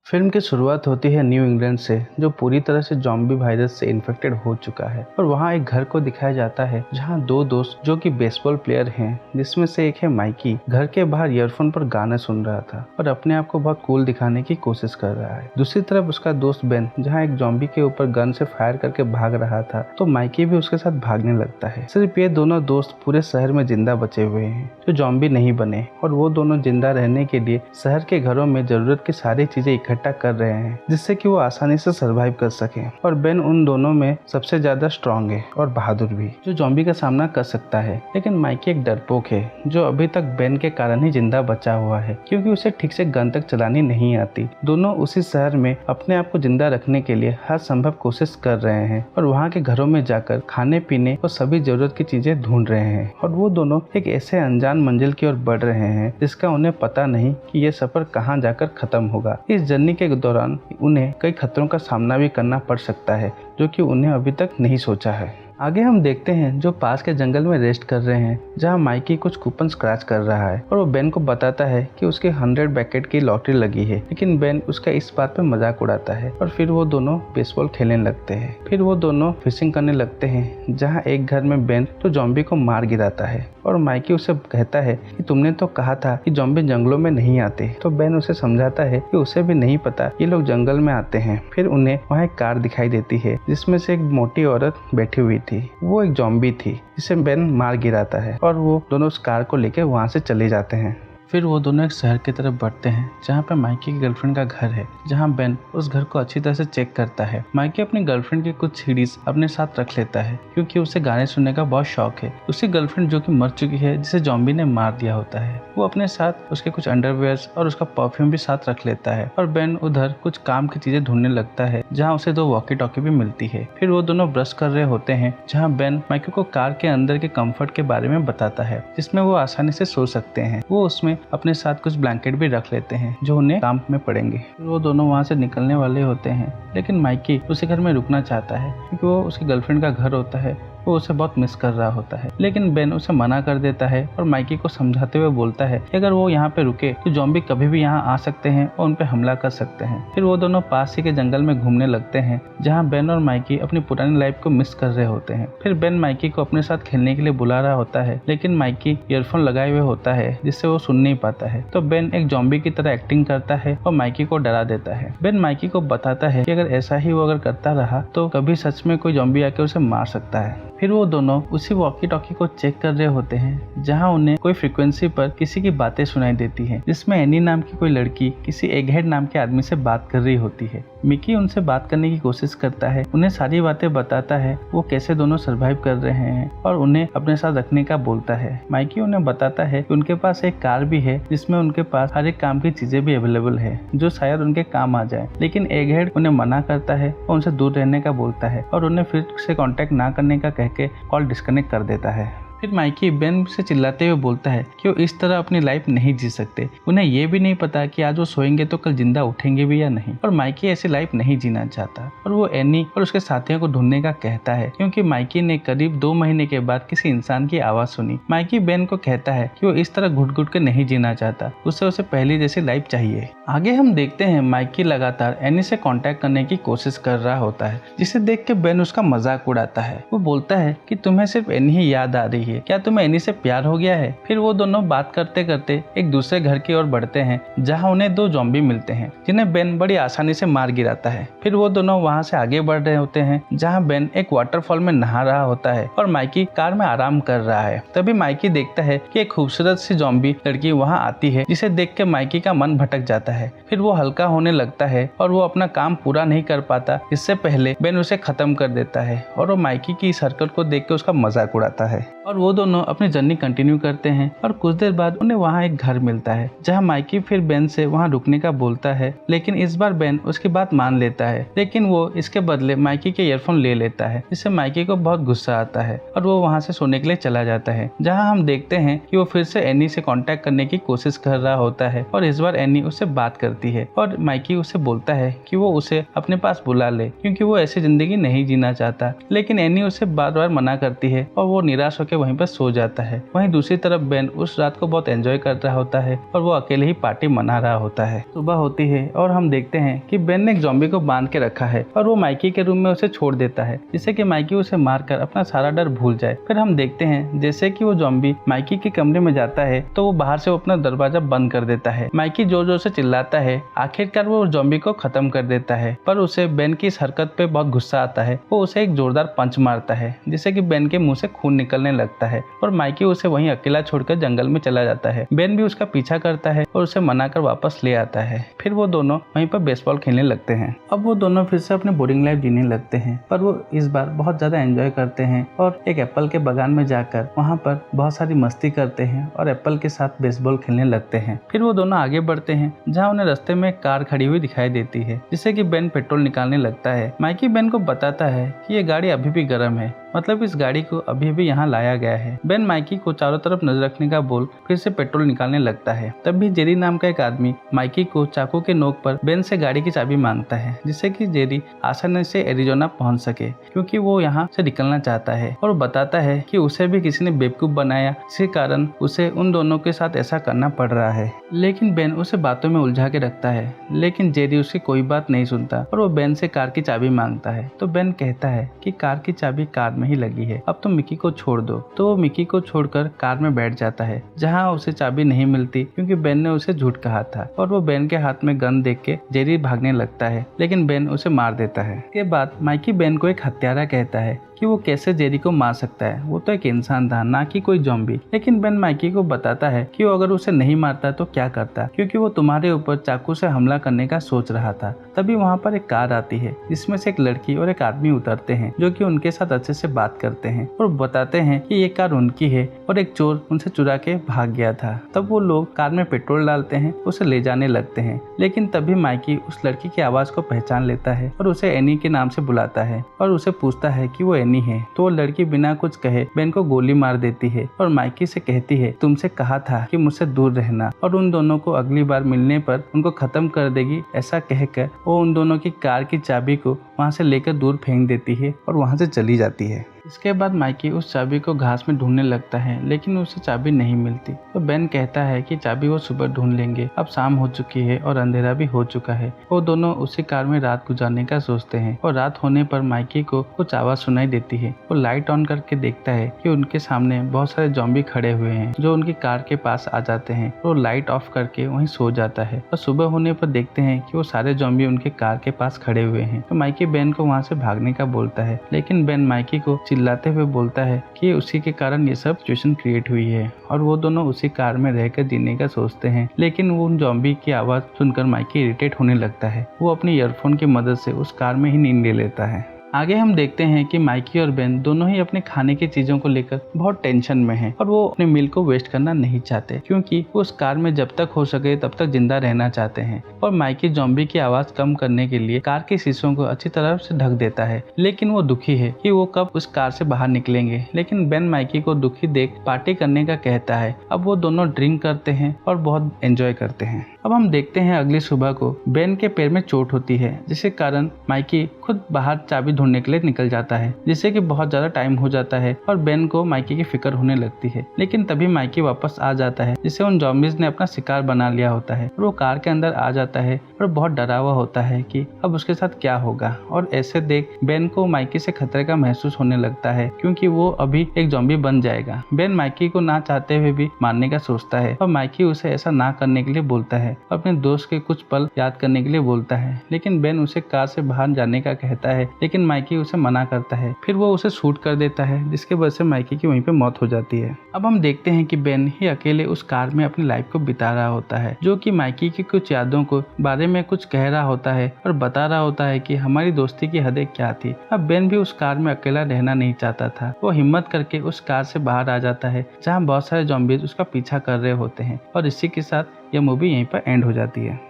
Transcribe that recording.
Film की शुरुआत होती है न्यू इंग्लैंड से, जो पूरी तरह से ज़ॉम्बी वायरस से इन्फेक्टेड हो चुका है। और वहाँ एक घर को दिखाया जाता है जहाँ दो दोस्त जो कि बेसबॉल प्लेयर हैं, जिसमें से एक है माइकी, घर के बाहर ईयरफोन पर गाना सुन रहा था और अपने आप को बहुत कूल दिखाने की कोशिश कर रहा है। दूसरी तरफ उसका दोस्त बेन जहाँ एक ज़ॉम्बी के ऊपर गन से फायर करके भाग रहा था, तो माइकी भी उसके साथ भागने लगता है। सिर्फ ये दोनों दोस्त पूरे शहर में जिंदा बचे हुए हैं जो ज़ॉम्बी नहीं बने, और वो दोनों जिंदा रहने के लिए शहर के घरों में जरूरत की सारी चीजें इकट्ठा कर रहे हैं, जिससे कि वो आसानी से सरवाइव कर सके। और बेन उन दोनों में सबसे ज्यादा स्ट्रांग है और बहादुर भी, जो ज़ॉम्बी का सामना कर सकता है। लेकिन माइकी एक डरपोक है जो अभी तक बेन के कारण ही जिंदा बचा हुआ है, क्योंकि उसे ठीक से गन तक चलानी नहीं आती। दोनों उसी शहर में अपने आप को जिंदा रखने के लिए हर संभव कोशिश कर रहे हैं और वहाँ के घरों में जाकर खाने पीने और सभी जरूरत की चीजें ढूंढ रहे हैं। और वो दोनों एक ऐसे अनजान मंजिल की ओर बढ़ रहे हैं जिसका उन्हें पता नहीं कि ये सफर कहाँ जाकर खत्म होगा। इस जर्नी के दौरान उन्हें कई खतरों का सामना भी करना पड़ सकता है, जो कि उन्हें अभी तक नहीं सोचा है। आगे हम देखते हैं जो पास के जंगल में रेस्ट कर रहे हैं, जहां माइकी कुछ कूपन स्क्रैच कर रहा है और वो बेन को बताता है कि उसके 100 बैकेट की लॉटरी लगी है। लेकिन बेन उसका इस बात पे मजाक उड़ाता है और फिर वो दोनों बेसबॉल खेलने लगते हैं। फिर वो दोनों फिशिंग करने लगते हैं, जहां एक घर में बेन तो ज़ॉम्बी को मार गिराता है और माइकी उसे कहता है कि तुमने तो कहा था कि ज़ॉम्बी जंगलों में नहीं आते। तो बेन उसे समझाता है कि उसे भी नहीं पता ये लोग जंगल में आते हैं। फिर उन्हें वहाँ एक कार दिखाई देती है जिसमें से एक मोटी औरत बैठी हुई थी। वो एक ज़ॉम्बी थी जिसे बेन मार गिराता है और वो दोनों उस कार को लेकर वहाँ से चले जाते हैं। फिर वो दोनों एक शहर की तरफ बढ़ते हैं जहाँ पे माइकी की गर्लफ्रेंड का घर है, जहाँ बेन उस घर को अच्छी तरह से चेक करता है। माइकी अपनी गर्लफ्रेंड की कुछ सीडीज अपने साथ रख लेता है क्योंकि उसे गाने सुनने का बहुत शौक है। उसकी गर्लफ्रेंड जो कि मर चुकी है, जिसे ज़ॉम्बी ने मार दिया होता है, वो अपने साथ उसके कुछ अंडरवेयर्स और उसका परफ्यूम भी साथ रख लेता है। और बेन उधर कुछ काम की चीजें ढूंढने लगता है, जहाँ उसे 2 वॉकी टॉकी भी मिलती है। फिर वो दोनों ब्रश कर रहे होते हैं, जहाँ बेन माइकी को कार के अंदर के कम्फर्ट के बारे में बताता है, जिसमें वो आसानी से सो सकते हैं। वो उसमें अपने साथ कुछ ब्लैंकेट भी रख लेते हैं जो उन्हें काम में पड़ेंगे। फिर वो दोनों वहाँ से निकलने वाले होते हैं, लेकिन माइकी उसी घर में रुकना चाहता है क्योंकि वो उसकी गर्लफ्रेंड का घर होता है। वो उसे बहुत मिस कर रहा होता है, लेकिन बेन उसे मना कर देता है और माइकी को समझाते हुए बोलता है कि अगर वो यहाँ पे रुके तो ज़ॉम्बी कभी भी यहाँ आ सकते हैं और उन पे हमला कर सकते हैं। फिर वो दोनों पास ही के जंगल में घूमने लगते हैं, जहाँ बेन और माइकी अपनी पुरानी लाइफ को मिस कर रहे होते हैं। फिर बेन माइकी को अपने साथ खेलने के लिए बुला रहा होता है, लेकिन माइकी ईयरफोन लगाए हुए होता है जिससे वो सुन नहीं पाता है। तो बेन एक ज़ॉम्बी की तरह एक्टिंग करता है और माइकी को डरा देता है। बेन माइकी को बताता है कि अगर ऐसा ही वो अगर करता रहा तो कभी सच में कोई ज़ॉम्बी आके उसे मार सकता है। फिर वो दोनों उसी वॉकी टॉकी को चेक कर रहे होते हैं, जहां उन्हें कोई फ्रीक्वेंसी पर किसी की बातें सुनाई देती हैं, जिसमें एनी नाम की कोई लड़की किसी एगहेड नाम के आदमी से बात कर रही होती है। मिकी उनसे बात करने की कोशिश करता है, उन्हें सारी बातें बताता है, वो कैसे दोनों सरवाइव कर रहे हैं और उन्हें अपने साथ रखने का बोलता है। माइकी उन्हें बताता है कि उनके पास एक कार भी है जिसमें उनके पास हर एक काम की चीजें भी अवेलेबल है जो शायद उनके काम आ जाए। लेकिन एगहेड उन्हें मना करता है और उनसे दूर रहने का बोलता है और उन्हें फिर से कांटेक्ट ना करने का कह के कॉल डिस्कनेक्ट कर देता है। फिर माइकी बेन से चिल्लाते हुए बोलता है कि वो इस तरह अपनी लाइफ नहीं जी सकते। उन्हें ये भी नहीं पता कि आज वो सोएंगे तो कल जिंदा उठेंगे भी या नहीं, और माइकी ऐसी लाइफ नहीं जीना चाहता। और वो एनी और उसके साथियों को ढूंढने का कहता है, क्योंकि माइकी ने करीब 2 महीने के बाद किसी इंसान की आवाज सुनी। माइकी बेन को कहता है कि वो इस तरह घुट घुट के नहीं जीना चाहता, उसे पहली जैसी लाइफ चाहिए। आगे हम देखते हैं माइकी लगातार एनी से कांटेक्ट करने की कोशिश कर रहा होता है, जिसे देख के बेन उसका मजाक उड़ाता है। वो बोलता है कि तुम्हें सिर्फ एनी ही याद आ रही है, क्या तुम्हें एनी से प्यार हो गया है? फिर वो दोनों बात करते करते एक दूसरे घर की ओर बढ़ते हैं, जहां उन्हें 2 ज़ॉम्बी मिलते हैं जिन्हें बेन बड़ी आसानी से मार गिराता है। फिर वो दोनों वहां से आगे बढ़ रहे होते हैं, जहां बेन एक वाटरफॉल में नहा रहा होता है और माइकी कार में आराम कर रहा है। तभी माइकी देखता है कि एक खूबसूरत सी ज़ॉम्बी लड़की वहां आती है, जिसे देख के माइकी का मन भटक जाता है। फिर वो हल्का होने लगता है और वो अपना काम पूरा नहीं कर पाता, इससे पहले बेन उसे खत्म कर देता है और वो माइकी की इस हरकत को देख के उसका मजाक उड़ाता है। और वो दोनों अपनी जर्नी कंटिन्यू करते हैं और कुछ देर बाद उन्हें वहाँ एक घर मिलता है, जहाँ माइकी फिर बेन से वहाँ रुकने का बोलता है, लेकिन इस बार बेन उसकी बात मान लेता है। लेकिन वो इसके बदले माइकी के ईयरफोन ले लेता है, जिससे माइकी को बहुत गुस्सा आता है और वो वहाँ से सोने के लिए चला जाता है। जहाँ हम देखते हैं कि वो फिर से एनी से कांटेक्ट करने की कोशिश कर रहा होता है और इस बार एनी उससे बात करती है और माइकी उसे बोलता है कि वो उसे अपने पास बुला ले, क्योंकि वो ऐसी जिंदगी नहीं जीना चाहता। लेकिन एनी उसे बार बार मना करती है और वो निराश होकर वहीं पर सो जाता है। वहीं दूसरी तरफ बेन उस रात को बहुत एंजॉय कर रहा होता है और वो अकेले ही पार्टी मना रहा होता है। सुबह होती है और हम देखते हैं कि बेन ने एक ज़ॉम्बी को बांध के रखा है और वो माइकी के रूम में उसे छोड़ देता है, जिससे कि माइकी उसे मारकर अपना सारा डर भूल जाए। फिर हम देखते हैं जैसे कि वो ज़ॉम्बी माइकी के कमरे में जाता है तो वो बाहर से अपना दरवाजा बंद कर देता है। माइकी जोर जोर से चिल्लाता है। आखिरकार वो ज़ॉम्बी को खत्म कर देता है, पर उसे बेन की इस हरकत पे बहुत गुस्सा आता है। वो उसे एक जोरदार पंच मारता है, जिससे कि बेन के मुंह से खून निकलने लगता है और माइकी उसे वहीं अकेला छोड़कर जंगल में चला जाता है। बेन भी उसका पीछा करता है और उसे मनाकर वापस ले आता है। फिर वो दोनों वहीं पर बेसबॉल खेलने लगते हैं। अब वो दोनों फिर से अपने बोरिंग लाइफ जीने लगते हैं, पर वो इस बार बहुत ज्यादा एंजॉय करते हैं और एक एप्पल के बागान में जाकर वहाँ पर बहुत सारी मस्ती करते हैं और एप्पल के साथ बेसबॉल खेलने लगते हैं। फिर वो दोनों आगे बढ़ते हैं, जहाँ उन्हें रास्ते में एक कार खड़ी हुई दिखाई देती है, जिससे कि बेन पेट्रोल निकालने लगता है। माइकी बेन को बताता है कि ये गाड़ी अभी भी गर्म है, मतलब इस गाड़ी को अभी भी यहाँ लाया गया है। बेन माइकी को चारों तरफ नजर रखने का बोल फिर से पेट्रोल निकालने लगता है। तब भी जेरी नाम का एक आदमी माइकी को चाकू के नोक पर बेन से गाड़ी की चाबी मांगता है, जिससे कि जेरी आसानी से एरिजोना पहुंच सके, क्योंकि वो यहाँ से निकलना चाहता है। और बताता है कि उसे भी किसी ने बेवकूफ बनाया, जिसके कारण उसे उन दोनों के साथ ऐसा करना पड़ रहा है। लेकिन बेन उसे बातों में उलझा के रखता है, लेकिन जेरी उसकी कोई बात नहीं सुनता और वो बेन से कार की चाबी मांगता है। तो बेन कहता है कि कार की चाबी कार में ही लगी है, अब तो मिकी को छोड़ दो। तो वो मिकी को छोड़कर कार में बैठ जाता है, जहाँ उसे चाबी नहीं मिलती क्योंकि बेन ने उसे झूठ कहा था। और वो बेन के हाथ में गन देख के जेरी भागने लगता है, लेकिन बेन उसे मार देता है। इसके बाद माइकी बेन को एक हत्यारा कहता है कि वो कैसे जेरी को मार सकता है, वो तो एक इंसान था, ना कि कोई ज़ॉम्बी। लेकिन बेन माइकी को बताता है कि वो अगर उसे नहीं मारता तो क्या करता, क्योंकि वो तुम्हारे ऊपर चाकू से हमला करने का सोच रहा था। तभी वहाँ पर एक कार आती है, जिसमें से एक लड़की और एक आदमी उतरते हैं, जो कि उनके साथ अच्छे से बात करते हैं और बताते हैं कि ये कार उनकी है और एक चोर उनसे चुरा के भाग गया था। तब वो लोग कार में पेट्रोल डालते हैं, उसे ले जाने लगते हैं। लेकिन तभी माइकी उस लड़की की आवाज को पहचान लेता है और उसे एनी के नाम से बुलाता है और उसे पूछता है कि वो एनी है। तो वो लड़की बिना कुछ कहे बेन को गोली मार देती है और माइकी से कहती है, तुमसे कहा था कि मुझसे दूर रहना, और उन दोनों को अगली बार मिलने पर उनको खत्म कर देगी। ऐसा कहकर वो उन दोनों की कार की चाबी को वहाँ से लेकर दूर फेंक देती है और वहाँ से चली जाती है। इसके बाद माइकी उस चाबी को घास में ढूंढने लगता है, लेकिन उसे चाबी नहीं मिलती। तो बेन कहता है कि चाबी वो सुबह ढूंढ लेंगे, अब शाम हो चुकी है और अंधेरा भी हो चुका है। वो दोनों उसी कार में रात गुजारने का सोचते हैं और रात होने पर माइकी को कुछ आवाज सुनाई देती है। वो लाइट ऑन करके देखता है कि उनके सामने बहुत सारे ज़ॉम्बी खड़े हुए हैं, जो उनकी कार के पास आ जाते हैं। वो लाइट ऑफ करके वहीं सो जाता है और सुबह होने पर देखते हैं कि वो सारे ज़ॉम्बी उनके कार के पास खड़े हुए हैं। तो माइकी बेन को वहाँ से भागने का बोलता है, लेकिन बेन माइकी को चिल्लाते हुए बोलता है कि उसी के कारण ये सब सिचुएशन क्रिएट हुई है और वो दोनों उसी कार में रहकर जीने का सोचते हैं। लेकिन वो उन ज़ॉम्बी की आवाज सुनकर माइकी इरिटेट होने लगता है। वो अपनी ईयरफोन की मदद से उस कार में ही नींद ले लेता है। आगे हम देखते हैं कि माइकी और बेन दोनों ही अपने खाने की चीजों को लेकर बहुत टेंशन में हैं और वो अपने मील को वेस्ट करना नहीं चाहते, क्योंकि वो उस कार में जब तक हो सके तब तक जिंदा रहना चाहते हैं। और माइकी ज़ॉम्बी की आवाज कम करने के लिए कार के शीशों को अच्छी तरह से ढक देता है, लेकिन वो दुखी है कि वो कब उस कार से बाहर निकलेंगे। लेकिन बेन माइकी को दुखी देख पार्टी करने का कहता है। अब वो दोनों ड्रिंक करते हैं और बहुत एंजॉय करते हैं। अब हम देखते हैं अगली सुबह को बेन के पैर में चोट होती है, जिसके कारण माइकी खुद बाहर चाबी ढूंढने के लिए निकल जाता है, जिससे कि बहुत ज्यादा टाइम हो जाता है और बेन को माइकी की फिक्र होने लगती है। लेकिन तभी माइकी वापस आ जाता है, जिससे उन ज़ॉम्बीज़ ने अपना शिकार बना लिया होता है और वो कार के अंदर आ जाता है और बहुत डरा हुआ होता है कि अब उसके साथ क्या होगा। और ऐसे देख बेन को माइकी से खतरे का महसूस होने लगता है, क्योंकि वो अभी एक ज़ॉम्बी बन जाएगा। बेन माइकी को ना चाहते हुए भी मारने का सोचता है और माइकी उसे ऐसा ना करने के लिए बोलता है, अपने दोस्त के कुछ पल याद करने के लिए बोलता है। लेकिन बेन उसे कार से बाहर जाने का कहता है, लेकिन माइकी उसे मना करता है। फिर वो उसे शूट कर देता है, जिसके वजह से माइकी की वहीं पे मौत हो जाती है। अब हम देखते हैं कि बेन ही अकेले उस कार में अपनी लाइफ को बिता रहा होता है, जो कि माइकी की कुछ यादों को बारे में कुछ कह रहा होता है और बता रहा होता है कि हमारी दोस्ती की हदें क्या थी। अब बेन भी उस कार में अकेला रहना नहीं चाहता था। वो हिम्मत करके उस कार से बाहर आ जाता है, जहाँ बहुत सारे ज़ॉम्बीज़ उसका पीछा कर रहे होते हैं। और इसी के साथ यह मूवी यहीं पर एंड हो जाती है।